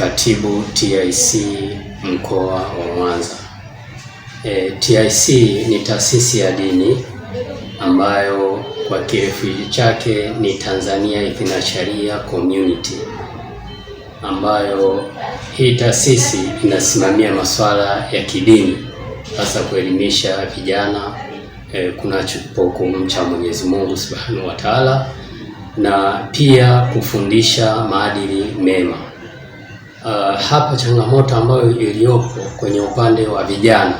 katibu TIC mkoa wa Mwanza. TIC ni taasisi ya dini ambayo kwa kirefu chake ni Tanzania Ithnasharia Community, ambayo hii taasisi inasimamia masuala ya kidini, hasa kuelimisha vijana kumcha Mwenyezi Mungu Subhanahu wa Ta'ala, na pia kufundisha maadili mema. Hapa changamoto ambayo iliyopo kwenye upande wa vijana,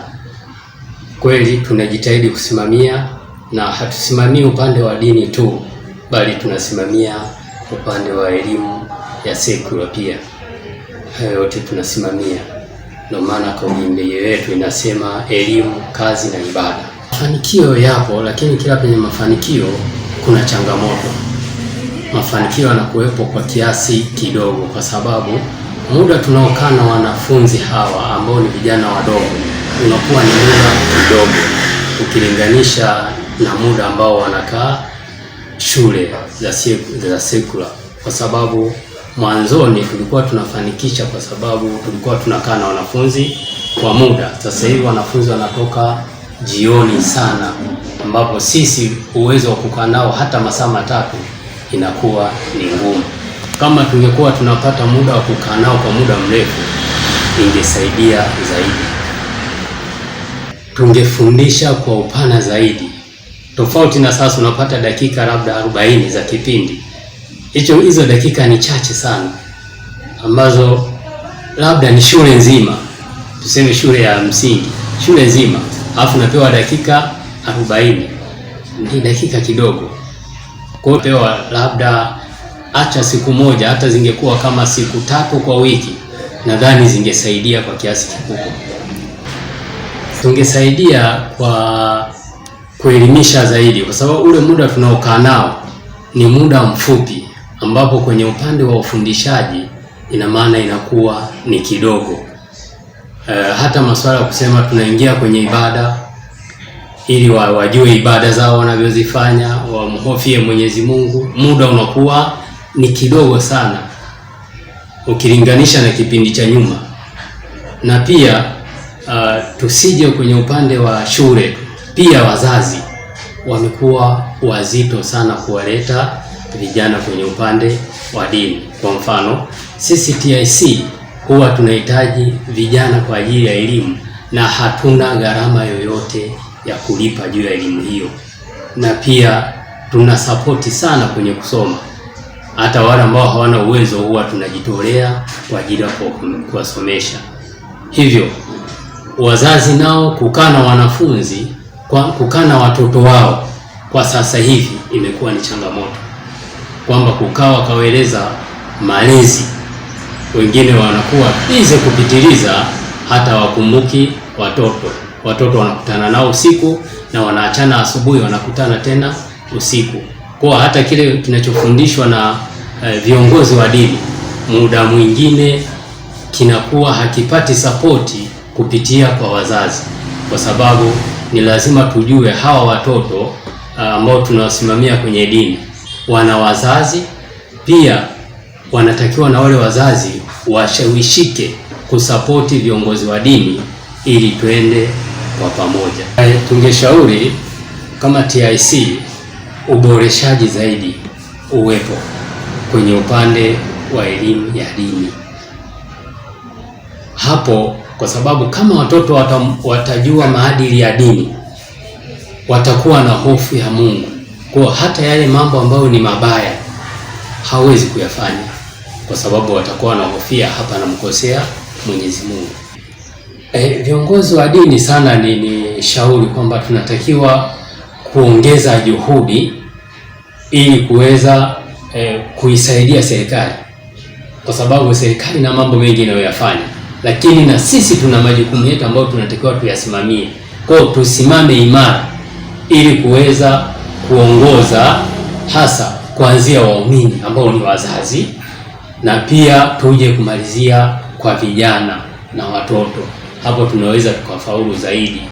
kweli tunajitahidi kusimamia, na hatusimamii upande wa dini tu, bali tunasimamia upande wa elimu ya secular pia. Hayo yote tunasimamia. Ndio maana kauli mbiu yetu inasema elimu, kazi na ibada. Mafanikio yapo, lakini kila penye mafanikio kuna changamoto. Mafanikio yanakuwepo kwa kiasi kidogo, kwa sababu muda tunaokaa na wanafunzi hawa ambao ni vijana wadogo unakuwa ni muda kidogo ukilinganisha na muda ambao wanakaa shule za secular, kwa sababu mwanzoni tulikuwa tunafanikisha kwa sababu tulikuwa tunakaa na wanafunzi kwa muda. Sasa hivi wanafunzi wanatoka jioni sana, ambapo sisi uwezo wa kukaa nao hata masaa matatu inakuwa ni ngumu. Kama tungekuwa tunapata muda wa kukaa nao kwa muda mrefu, ingesaidia zaidi. Tungefundisha kwa upana zaidi, tofauti na sasa unapata dakika labda 40 za kipindi. Hizo dakika ni chache sana, ambazo labda ni shule nzima, tuseme shule ya msingi, shule nzima, alafu napewa dakika 40. Ni dakika kidogo. Kwa hiyo pewa labda acha siku moja, hata zingekuwa kama siku 3 kwa wiki, nadhani zingesaidia kwa kiasi kikubwa. Tungesaidia kwa kuelimisha zaidi, kwa sababu ule muda tunaokaa nao ni muda mfupi, ambapo kwenye upande wa ufundishaji ina maana inakuwa ni kidogo. Hata masuala ya kusema tunaingia kwenye ibada ili wajue ibada zao wanavyozifanya, wamhofie Mwenyezi Mungu, muda unakuwa ni kidogo sana ukilinganisha na kipindi cha nyuma. Na pia tusije kwenye upande wa shule, pia wazazi wamekuwa wazito sana kuwaleta vijana kwenye upande wa dini. Kwa mfano, sisi TIC huwa tunahitaji vijana kwa ajili ya elimu, na hatuna gharama yoyote ya kulipa juu ya elimu hiyo, na pia tuna sapoti sana kwenye kusoma. Hata wale ambao hawana uwezo huwa tunajitolea kwa ajili ya kuwasomesha. Hivyo wazazi nao kukaa na wanafunzi, kukaa na watoto wao kwa sasa hivi imekuwa ni changamoto, kwamba kukaa wakawaeleza malezi. Wengine wanakuwa bize kupitiliza, hata wakumbuki watoto wanakutana nao usiku na wanaachana asubuhi, wanakutana tena usiku. Kwa hata kile kinachofundishwa na viongozi wa dini muda mwingine kinakuwa hakipati sapoti kupitia kwa wazazi, kwa sababu ni lazima tujue hawa watoto ambao tunawasimamia kwenye dini wana wazazi, pia wanatakiwa na wale wazazi washawishike kusapoti viongozi wa dini ili tuende kwa pamoja. Tungeshauri kama TIC uboreshaji zaidi uwepo kwenye upande wa elimu ya dini hapo, kwa sababu kama watoto watajua maadili ya dini, watakuwa na hofu ya Mungu, kwa hata yale mambo ambayo ni mabaya hawezi kuyafanya, kwa sababu watakuwa wanahofia hapa namkosea Mwenyezi Mungu. Viongozi wa dini sana ni shauri kwamba tunatakiwa kuongeza juhudi ili kuweza kuisaidia serikali, kwa sababu serikali na mambo mengi inayoyafanya, lakini na sisi tuna majukumu yetu ambayo tunatakiwa tuyasimamie. Kwa hiyo tusimame imara ili kuweza kuongoza, hasa kuanzia waumini ambao ni wazazi, na pia tuje kumalizia kwa vijana na watoto. Hapo tunaweza tukafaulu zaidi.